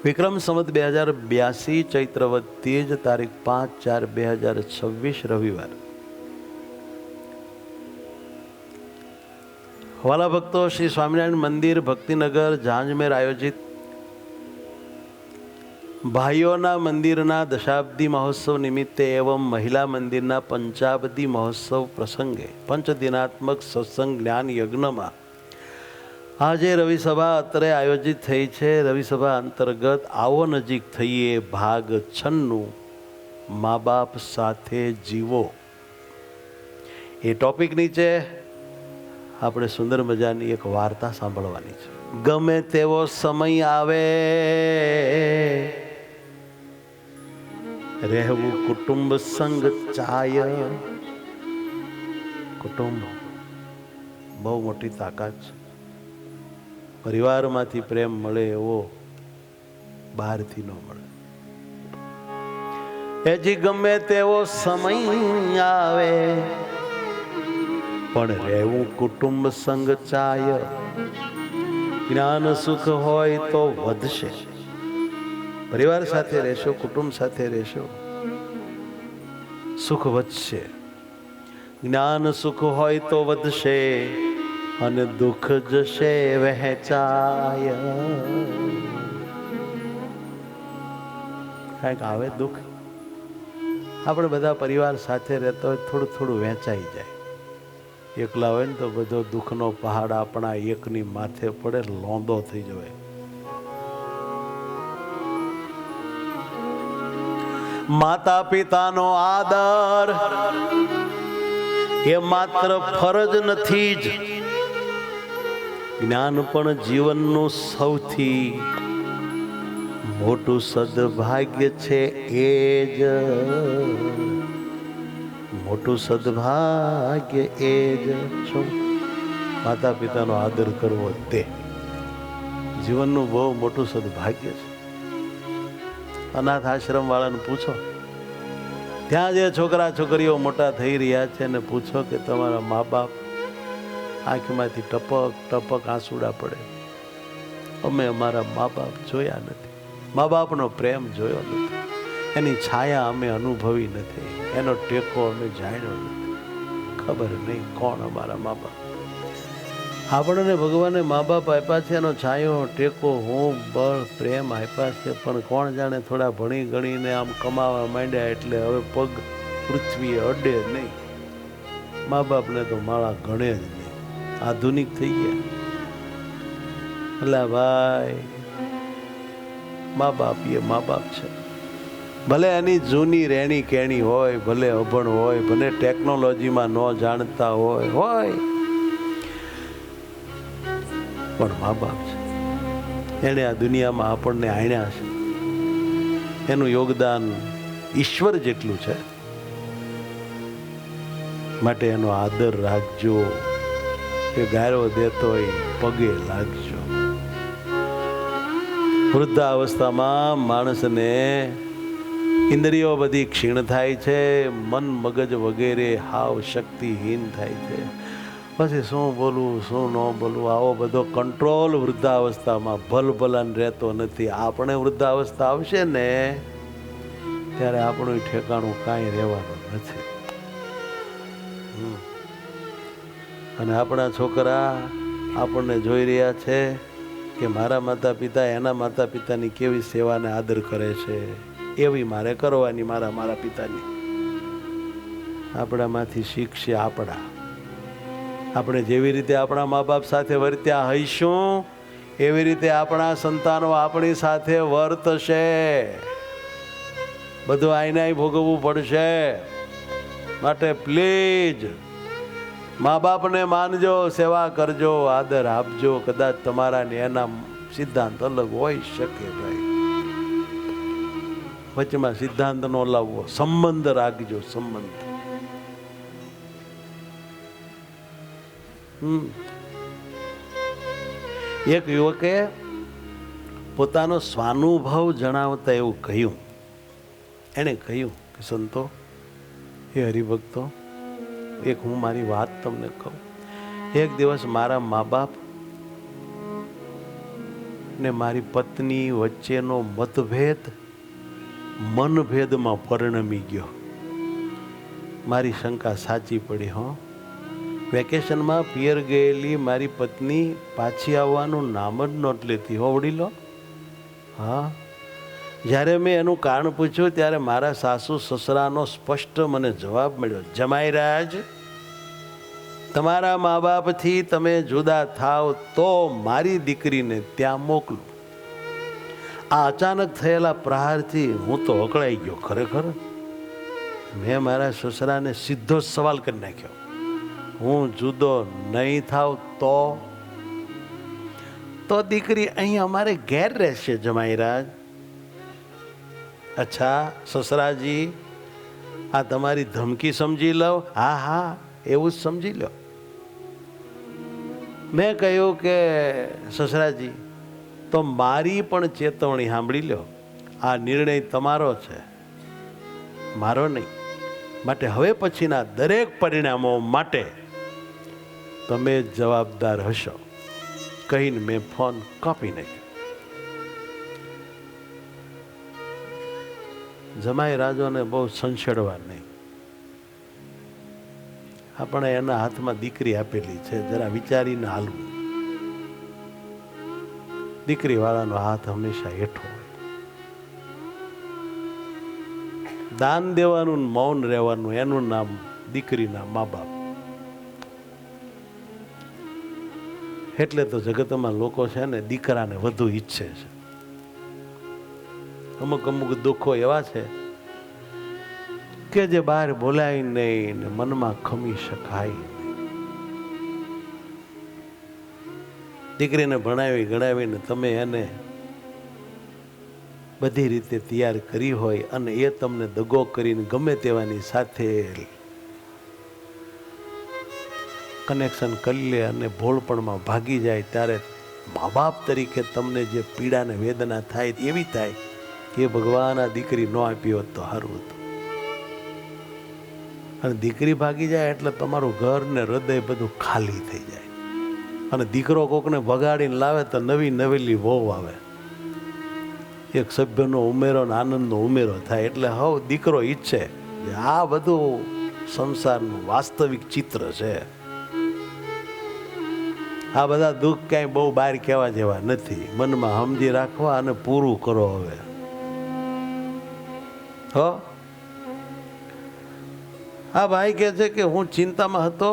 વિક્રમ સંવત 2082 ચૈત્રવદ તેજ તારીખ 5/4/2026 રવિવાર. વાલા ભક્તો, શ્રી સ્વામિનારાયણ મંદિર ભક્તિનગર ઝાંઝમેર આયોજિત ભાઈઓના મંદિરના દશાબ્દી મહોત્સવ નિમિત્તે એવં મહિલા મંદિરના પંચાબ્દી મહોત્સવ પ્રસંગે પંચદિનાત્મક સત્સંગ જ્ઞાન યજ્ઞમાં આજે રવિસભા અત્રે આયોજિત થઈ છે. રવિસભા અંતર્ગત આવો નજીક થઈએ ભાગ 96 મા બાપ સાથે જીવો. એ ટોપિક નીચે આપણે સુંદર મજાની એક વાર્તા સાંભળવાની છે. ગમે તેવો સમય આવે, રહેવું કુટુંબ સંગ ચાય. કુટુંબ બહુ મોટી તાકાત છે. પરિવારમાંથી પ્રેમ મળે એવો બહારથી ન મળે. એજી ગમે તેવો સમય આવે, પણ રહેવું કુટુંબ સંગ ચાય. જ્ઞાન સુખ હોય તો વધશે. પરિવાર સાથે રહેશો, કુટુંબ સાથે રહેશો, સુખ વધશે. જ્ઞાન સુખ હોય તો વધશે, અને દુઃખ જશે વહેંચાય. કાંઈક આવે દુઃખ, આપણે બધા પરિવાર સાથે રહેતા હોય થોડું થોડું વહેંચાઈ જાય. એકલા હોય ને તો બધો દુઃખનો પહાડ આપણા એકની માથે પડે, લોંદો થઈ જાય. માતા પિતાનો આદર એ માત્ર ફરજ નથી જ, જ્ઞાન પણ જીવનનું સૌથી મોટું સદભાગ્ય છે. એ જ મોટું સદભાગ્ય એ જ. શું? માતા પિતાનો આદર કરવો તે જીવનનું બહુ મોટું સદભાગ્ય છે. અનાથ આશ્રમ વાળાને પૂછો, ત્યાં જે છોકરા છોકરીઓ મોટા થઈ રહ્યા છે ને પૂછો કે તમારા મા બાપ, આંખમાંથી ટપક ટપક આંસુડા પડે. અમે અમારા મા બાપ જોયા નથી, મા બાપનો પ્રેમ જોયો નથી, એની છાયા અમે અનુભવી નથી, એનો ટેકો અમે જાણ્યો નથી. ખબર નહીં કોણ અમારા મા બાપ. આપણને ભગવાને મા બાપ આપ્યા છે, એનો છાયો ટેકો હું બળ પ્રેમ આપ્યા છે, પણ કોણ જાણે થોડા ભણી ગણીને આમ કમાવા માંડ્યા એટલે હવે પગ પૃથ્વી અડે નહીં. મા બાપને તો માળા ગણે જ નહીં, આધુનિક થઈ ગયા. એટલે ભાઈ, મા બાપ એ મા બાપ છે. ભલે એની જૂની રહેણી કેણી હોય, ભલે અભણ હોય, ભલે ટેકનોલોજીમાં ન જાણતા હોય, પણ મા બાપ છે. એણે આ દુનિયામાં આપણને આણ્યા છે. એનું યોગદાન ઈશ્વર જેટલું છે. માટે એનો આદર રાખજો. એ ગારો દેતો હોય પગે લાગજો. વૃદ્ધાવસ્થામાં માણસને ઇન્દ્રિયો બધી ક્ષીણ થાય છે, મન મગજ વગેરે હાવ શક્તિહીન થાય છે. પછી શું બોલવું શું ન બોલવું, આવો બધો કંટ્રોલ વૃદ્ધાવસ્થામાં ભલભલાને રહેતો નથી. આપણે વૃદ્ધાવસ્થા આવશે ને ત્યારે આપણું ઠેકાણું કાંઈ રહેવાનું નથી. અને આપણા છોકરા આપણને જોઈ રહ્યા છે કે મારા માતા પિતા એના માતા પિતાની કેવી સેવાને આદર કરે છે, એવી મારે કરવાની મારા પિતાની. આપણામાંથી શીખશે. આપણે જેવી રીતે આપણા મા બાપ સાથે વર્ત્યા હઈશું, એવી રીતે આપણા સંતાનો આપણી સાથે વર્તશે. બધું આઈનાય ભોગવવું પડશે. માટે પ્લીઝ મા બાપને માનજો, સેવા કરજો, આદર આપજો. કદાચ તમારા ને એના સિદ્ધાંત અલગ હોઈ શકે ભાઈ, વચમાં સિદ્ધાંત નો લાવવો. સંબંધ રાખજો, સંબંધ. એક યુવકે પોતાનો સ્વાનુભવ જણાવતા એવું કહ્યું. એણે કહ્યું કે સંતો, હે હરિભક્તો, એક હું મારી વાત તમને કહું. એક દિવસ મારા મા બાપ ને મારી પત્ની વચ્ચેનો મતભેદ મનભેદમાં પરિણમી ગયો. મારી શંકા સાચી પડી. વેકેશનમાં પિયર ગયેલી મારી પત્ની પાછી આવવાનું નામ જ નહોતી લેતી. વડીલો, હા, જ્યારે મેં એનું કારણ પૂછ્યું ત્યારે મારા સાસુ સસરાનો સ્પષ્ટ મને જવાબ મળ્યો, જમાઈરાજ, તમારા મા બાપથી તમે જુદા થાવ તો મારી દીકરીને ત્યાં મોકલું. આ અચાનક થયેલા પ્રહારથી હું તો અકળાઈ ગયો. ખરેખર મેં મારા સસરાને સીધો જ સવાલ કરી નાખ્યો, હું જુદો નહીં થાવ તો દીકરી અહીં અમારે ઘેર રહેશે જમાઈરાજ. અચ્છા સસરાજી, આ તમારી ધમકી સમજી લો. હા હા, એવું જ સમજી લો. મેં કહ્યું કે સસરાજી, તો મારી પણ ચેતવણી સાંભળી લો. આ નિર્ણય તમારો છે, મારો નહીં. માટે હવે પછીના દરેક પરિણામો માટે તમે જવાબદાર હશો. કહીને મેં ફોન કાપી નાખ્યો. જમાઈ રાજાને બહુ સંછેડવા નહીં. આપણે એના હાથમાં દીકરી આપેલી છે, જરા વિચારીને હાલવું. દીકરી વાળાનો હાથ હંમેશા હેઠો હોય. દાન દેવાનું, મૌન રહેવાનું, એનું નામ દીકરીના મા બાપ. એટલે તો જગતમાં લોકો છે ને દીકરાને વધુ ઈચ્છે છે. અમુક અમુક દુઃખો એવા છે કે જે બહાર બોલાય નહીં ને મનમાં ખમી શકાય. દીકરીને ભણાવી ગણાવીને તમે એને બધી રીતે તૈયાર કરી હોય અને એ તમને દગો કરીને ગમે તેવાની સાથે કનેક્શન કરી લે અને ભોળપણમાં ભાગી જાય, ત્યારે મા બાપ તરીકે તમને જે પીડા ને વેદના થાય એવી થાય કે ભગવાન આ દીકરી ન આપી હોત તો સારું હતું. અને દીકરી ભાગી જાય એટલે તમારું ઘર ને હૃદય બધું ખાલી થઈ જાય. અને દીકરો કોકને ભગાડીને લાવે તો નવી નવેલી વહુ આવે, એક સભ્યનો ઉમેરો ને આનંદનો ઉમેરો થાય. એટલે હવે દીકરો ઈચ્છે આ બધું સંસારનું વાસ્તવિક ચિત્ર છે. આ બધા દુઃખ ક્યાંય બહુ બહાર કહેવા જેવા નથી. મનમાં સમજી રાખવા અને પૂરું કરો. હવે આ ભાઈ કહે છે કે હું ચિંતામાં હતો.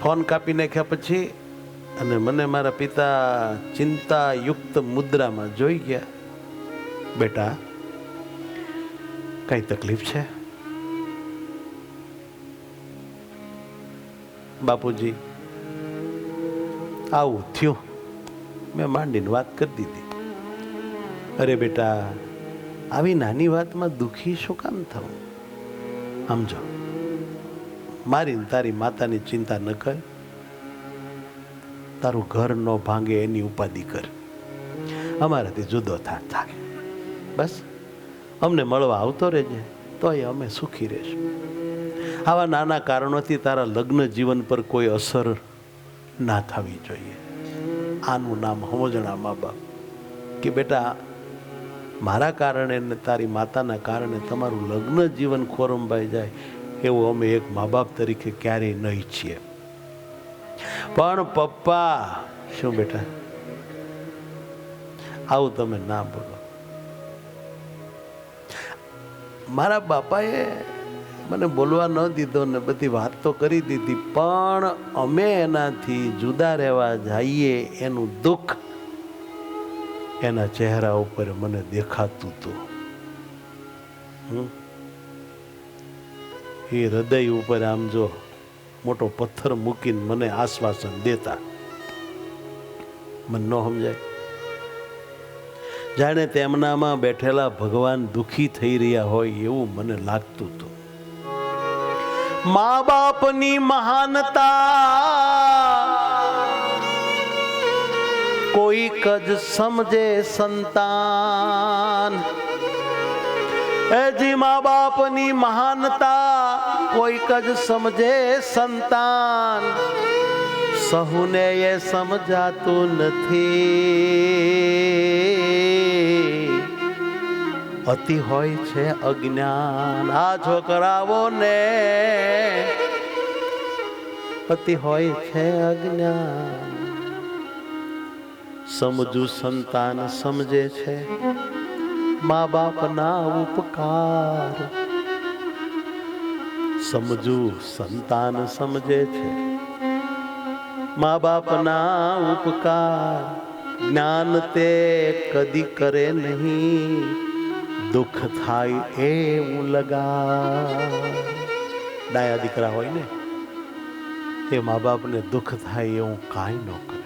ફોન કાપી નાખ્યા પછી અને મને મારા પિતા ચિંતાયુક્ત મુદ્રામાં જોઈ ગયા. બેટા, કઈ તકલીફ છે? બાપુજી, આવું થયું. મેં માંડીને વાત કરી દીધી. અરે બેટા, આવી નાની વાતમાં દુઃખી શું કામ થવું? સમજો, મારી ને તારી માતાની ચિંતા ન કર. તારું ઘર ન ભાંગે એની ઉપાધિ કર. અમારાથી જુદો થાય બસ. અમને મળવા આવતો રહેજે તો અમે સુખી રહેશું. આવા નાના કારણોથી તારા લગ્ન જીવન પર કોઈ અસર ના થવી જોઈએ. આનું નામ સમજણા મા બાપ. કે બેટા, મારા કારણે ને તારી માતાના કારણે તમારું લગ્ન જીવન ખોરંભાઈ જાય એવું અમે એક મા બાપ તરીકે ક્યારેય ન ઈચ્છીએ. પણ પપ્પા, શું બેટા, આવું તમે ના બોલો. મારા બાપાએ મને બોલવા ન દીધો ને બધી વાત તો કરી દીધી, પણ અમે એનાથી જુદા રહેવા જઈએ એનું દુઃખ એના ચહેરા ઉપર મને દેખાતું હતું. એ હૃદય ઉપર આમ જો મોટો પથ્થર મૂકીને મને આશ્વાસન દેતા. મને ન સમજાય. જાણે તેમનામાં બેઠેલા ભગવાન દુઃખી થઈ રહ્યા હોય એવું મને લાગતું હતું. મા બાપની મહાનતા કોઈક જ સમજે સંતાન. જી મા બાપની મહાનતા કોઈક જ સમજે સંતાન. સહુને એ સમજાતું નથી, અતિ હોય છે અજ્ઞાન. આ છોકરાઓ ને અતિ હોય છે અજ્ઞાન. સમજુ સંતાન સમજે છે મા બાપના ઉપકાર. સમજુ સંતાન સમજે છે મા બાપના ઉપકાર. જ્ઞાન તે કદી કરે નહીં, દુઃખ થાય એવું લગા. ડાયા દીકરા હોય ને એ મા બાપને દુઃખ થાય એવું કાંઈ ન કરે.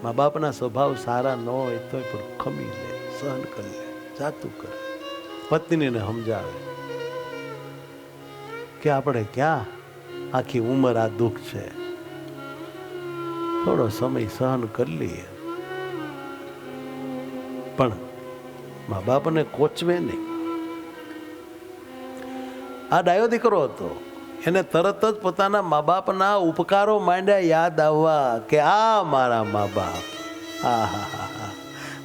મા બાપના સ્વભાવ સારા ન હોય તો પણ ખમી લે, સહન કરી લે, જાતું કરે. પત્નીને સમજાવે કે આપણે ક્યાં આખી ઉંમર આ દુઃખ છે, થોડો સમય સહન કરી લઈએ. પણ મા બાપને કોચવે નહીં. આ ડાયો દીકરો હતો, એને તરત જ પોતાના મા બાપના ઉપકારો માંડ્યા યાદ આવવા કે આ મારા મા બાપ,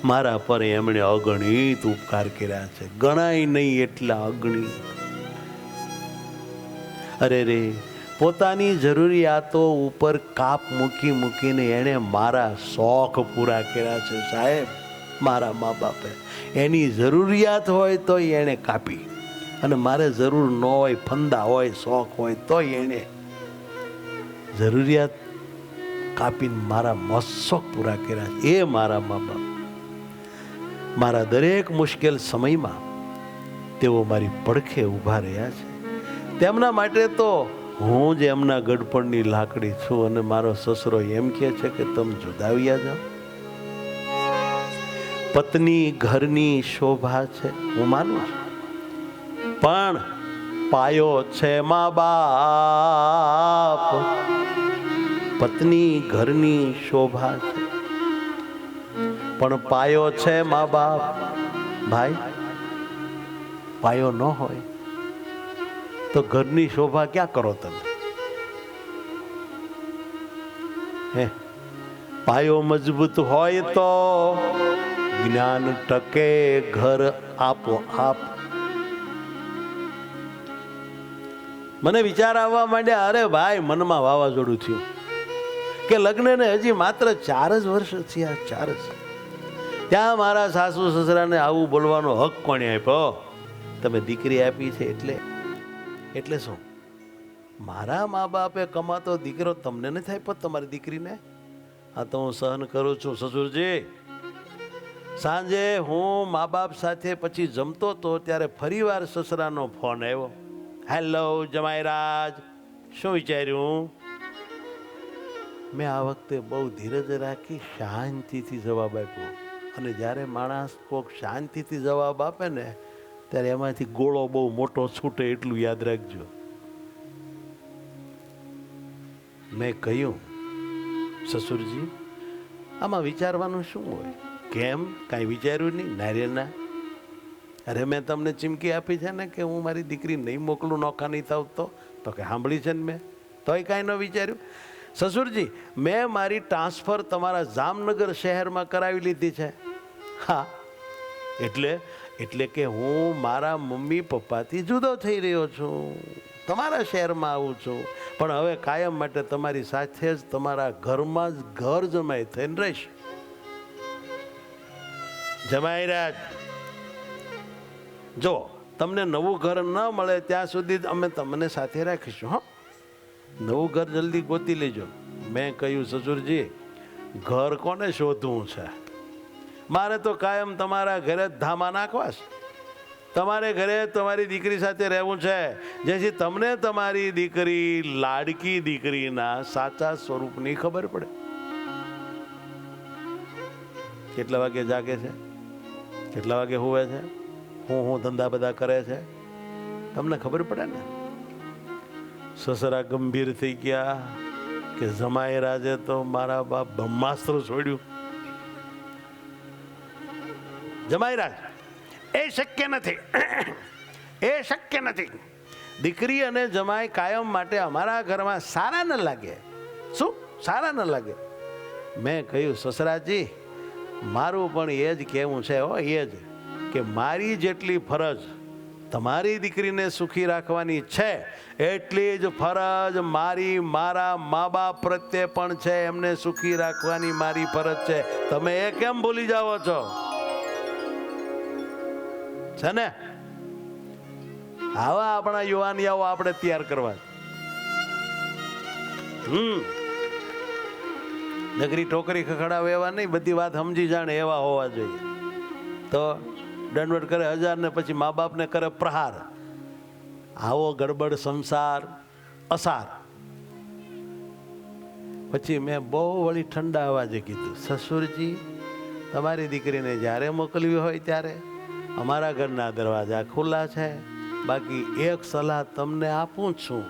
મારા પર એમણે અગણિત ઉપકાર કર્યા છે, ગણાય નહીં એટલા અગણિત. અરે રે, પોતાની જરૂરિયાતો ઉપર કાપ મૂકી મૂકીને એણે મારા શોખ પૂરા કર્યા છે સાહેબ. મારા મા બાપે એની જરૂરિયાત હોય તો એણે કાપી, અને મારે જરૂર ન હોય, ફંદા હોય, શોખ હોય તો એણે જરૂરિયાત કાપીને મારા મોશોખ પૂરા કર્યા. એ મારા મા બાપ મારા દરેક મુશ્કેલ સમયમાં તેઓ મારી પડખે ઊભા રહ્યા છે. તેમના માટે તો હું જ એમના ગડપણની લાકડી છું. અને મારો સસરો એમ કહે છે કે તમે જુદાવ્યા જાઓ. પત્ની ઘરની શોભા છે, હું માનું છું, પણ પાયો છે મા બાપ. પત્ની ઘરની શોભા છે પણ પાયો છે મા બાપ. ભાઈ, પાયો ન હોય તો ઘરની શોભા ક્યાં કરો તમે? હે, પાયો મજબૂત હોય તો જ્ઞાન ટકે, ઘર આપો આપ. મને વિચાર આવવા માંડ્યા, અરે ભાઈ, મનમાં વાવાઝોડું થયું કે લગ્નને હજી માત્ર 4 જ વર્ષ થયા, 4 જ. ત્યાં મારા સાસુ સસરાને આવું બોલવાનો હક કોણે આપ્યો? તમે દીકરી આપી છે એટલે શું? મારા મા બાપે કમાતો દીકરો તમને નથી આપ્યો, તમારી દીકરીને? આ તો હું સહન કરું છું સસુરજી. સાંજે હું મા બાપ સાથે પછી જમતો તો ત્યારે ફરીવાર સસરાનો ફોન આવ્યો. હેલો જમાઈરાજ, શું વિચાર્યું? મેં આ વખતે બહુ ધીરજ રાખી શાંતિથી જવાબ આપ્યો. અને જ્યારે માણસ કોક શાંતિથી જવાબ આપે ને ત્યારે એમાંથી ગોળો બહુ મોટો છૂટે, એટલું યાદ રાખજો. મેં કહ્યું, સસુરજી, આમાં વિચારવાનું શું હોય? કેમ, કાંઈ વિચાર્યું નહીં? નારિયેળના, અરે મેં તમને ચીમકી આપી છે ને કે હું મારી દીકરી નહીં મોકલું, નોખા નહીં થાવ તો કે સાંભળી છે ને મેં, તોય કાંઈ ન વિચાર્યું. સસુરજી, મેં મારી ટ્રાન્સફર તમારા જામનગર શહેરમાં કરાવી લીધી છે. હા, એટલે કે હું મારા મમ્મી પપ્પાથી જુદો થઈ રહ્યો છું, તમારા શહેરમાં આવું છું, પણ હવે કાયમ માટે તમારી સાથે જ તમારા ઘરમાં જ ઘર જમાઈ થઈને રહીશ. જમાઈરાજ, જો તમને નવું ઘર ન મળે ત્યાં સુધી અમે તમને સાથે રાખીશું. હા, નવું ઘર જલ્દી ગોતી લેજો. મેં કહ્યું, સસુરજી, ઘર કોને શોધવું છે? મારે તો કાયમ તમારા ઘરે જ ધામા નાખવા છે. તમારે ઘરે તમારી દીકરી સાથે રહેવું છે, જેથી તમને તમારી દીકરી, લાડકી દીકરીના સાચા સ્વરૂપની ખબર પડે. કેટલા વાગે જાગે છે, કેટલા વાગે હુવે છે, હું ધંધા બધા કરે છે, તમને ખબર પડે ને. સસરા ગંભીર થઈ ગયા કે જમાઈ રાજે તો મારા બાપ બ્રહ્માસ્ત્ર છોડ્યું. જમાઈ રાજ, એ શક્ય નથી, એ શક્ય નથી. દીકરી અને જમાઈ કાયમ માટે અમારા ઘરમાં સારા ન લાગે. શું સારા ન લાગે? મેં કહ્યું સસરાજી, મારું પણ એ જ કહેવું છે હો, એ જ કે મારી જેટલી ફરજ તમારી દીકરીને સુખી રાખવાની છે એટલી જ ફરજ મારા મા બાપ પ્રત્યે પણ છે. એમને સુખી રાખવાની મારી ફરજ છે. તમે એ કેમ ભૂલી જાઓ છો? છે ને? આવા આપણા યુવાનિયાઓ આપણે તૈયાર કરવા. નગરી ટોકરી ખખડાવે એવા નહીં, બધી વાત સમજી જાણે એવા હોવા જોઈએ. તો દંડવટ કરે 1000 ને પછી મા બાપને કરે પ્રહાર. આવો ગડબડ સંસાર અસાર. પછી મેં બહુ વળી ઠંડા અવાજે કીધું, સસુરજી, તમારી દીકરીને જ્યારે મોકલવી હોય ત્યારે અમારા ઘરના દરવાજા ખુલ્લા છે. બાકી એક સલાહ તમને આપું છું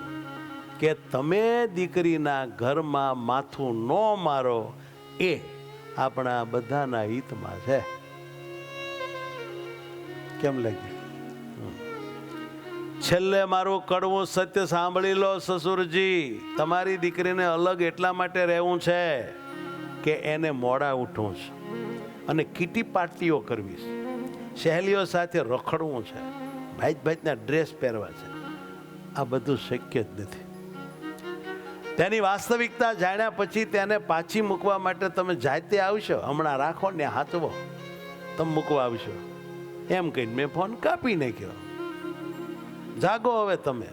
કે તમે દીકરીના ઘરમાં માથું ન મારો, એ આપણા બધાના હિતમાં છે. કેમ લાગ્યું? છેલ્લે મારું કડવું સત્ય સાંભળી લો સસુરજી. તમારી દીકરીને અલગ એટલા માટે રહેવું છે કે એને મોડા ઉઠવું છે અને કીટી પાર્ટીઓ કરવી છે, સહેલીઓ સાથે રખડવું છે, ભાઈના ડ્રેસ પહેરવા છે. આ બધું શક્ય જ નથી. તેની વાસ્તવિકતા જાણ્યા પછી તેને પાછી મૂકવા માટે તમે જાતે આવશો. હમણાં રાખો ને હાચવો, તમે મૂકવા આવશો એમ કહીને મેં ફોન કાપી નાખ્યો. જાગો હવે તમે.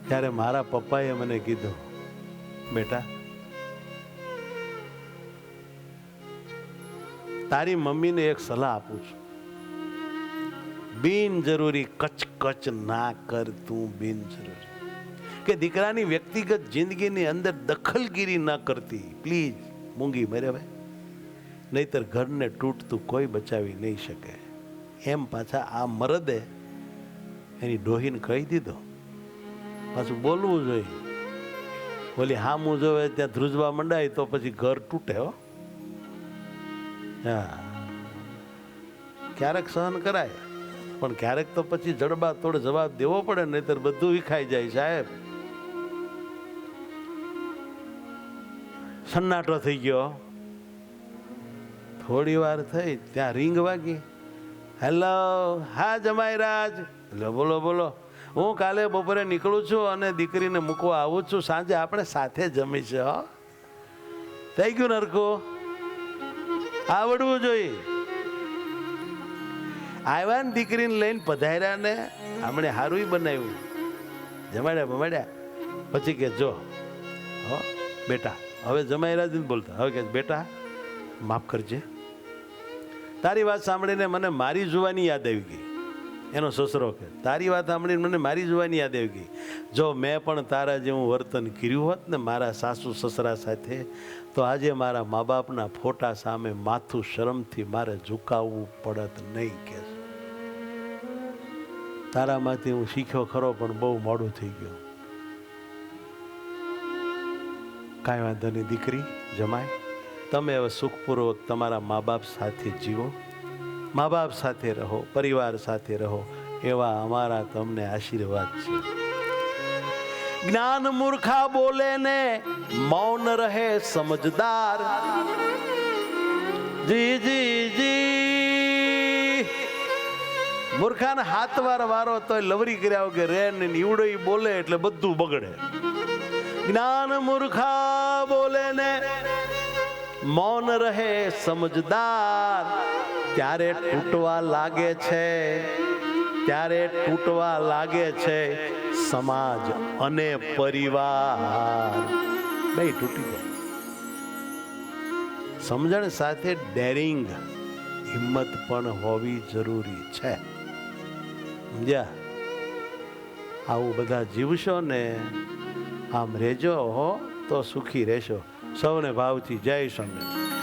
ત્યારે મારા પપ્પાએ મને કીધું, બેટા, તારી મમ્મીને એક સલાહ આપું છું. બિનજરૂરી કચકચ ના કર તું. બિનજરૂરી કે દીકરાની વ્યક્તિગત જિંદગીની અંદર દખલગીરી ન કરતી પ્લીઝ. મૂંગી મરે ભાઈ, નહીતર ઘરને તૂટતું કોઈ બચાવી નહીં શકે. એમ પાછા આ મરદે એની ડોહીને કહી દીધો. પાછું બોલવું જોઈએ. બોલી હામું જોવે ત્યાં ધ્રુજવા મંડાય તો પછી ઘર તૂટે. હો, હા, ક્યારેક સહન કરાય, પણ ક્યારેક તો પછી જડબા તોડ જવાબ દેવો પડે, નહીતર બધું વિખાઈ જાય. સાહેબ, સન્નાટો થઈ ગયો. થોડી વાર થઈ ત્યાં રીંગ વાગી. હેલો, હા જમાઈરાજ. એટલે બોલો બોલો. હું કાલે બપોરે નીકળું છું અને દીકરીને મૂકવા આવું છું. સાંજે આપણે સાથે જમીશું. હો, થઈ ગયું નરખું? આવડવું જોઈએ. આવ્યા ને દીકરીને લઈને પધાર્યા ને આપણે હારું બનાવ્યું, જમાડ્યા બમાડ્યા. પછી કે જો હો બેટા, હવે જમાઈરાજ નથી બોલતા, હવે કે બેટા માફ કરજે. તારી વાત સાંભળીને મને મારી જુવાની યાદ આવી ગઈ. એનો સસરો કે તારી વાત સાંભળીને મને મારી જુવાની યાદ આવી ગઈ. જો મેં પણ તારા જેવું વર્તન કર્યું હોત ને મારા સાસુ સસરા સાથે, તો આજે મારા મા બાપના ફોટા સામે માથું શરમથી મારે ઝુકાવવું પડત નહીં. કે તારામાંથી હું શીખ્યો ખરો, પણ બહુ મોડું થઈ ગયું. કાંઈ વાંધો નહીં દીકરી, જમાય, તમે હવે સુખપૂર્વક તમારા મા બાપ સાથે જીવો, મા બાપ સાથે રહો, પરિવાર સાથે રહો, એવા અમારા તમને આશીર્વાદ છે. જ્ઞાન મૂર્ખા બોલે ને મૌન રહે સમજદાર. જી જી જી. મૂર્ખાને હાથ વારો તોય લવરી કર્યા વગર રે ને, ઈવડો ઈ બોલે એટલે બધું બગડે. જ્ઞાન મૂર્ખા બોલે ને મૌન રહે સમજદાર. ત્યારે તૂટવા લાગે છે, ત્યારે તૂટવા લાગે છે સમાજ અને પરિવાર, બે તૂટી જાય. સમજણ સાથે ડેરિંગ, હિંમત પણ હોવી જરૂરી છે. સમજ્યા? આવું બધા જીવશો ને, આમ રહેજો હો તો સુખી રહેશો. સૌને ભાવથી જય સ્વામિનારાયણ.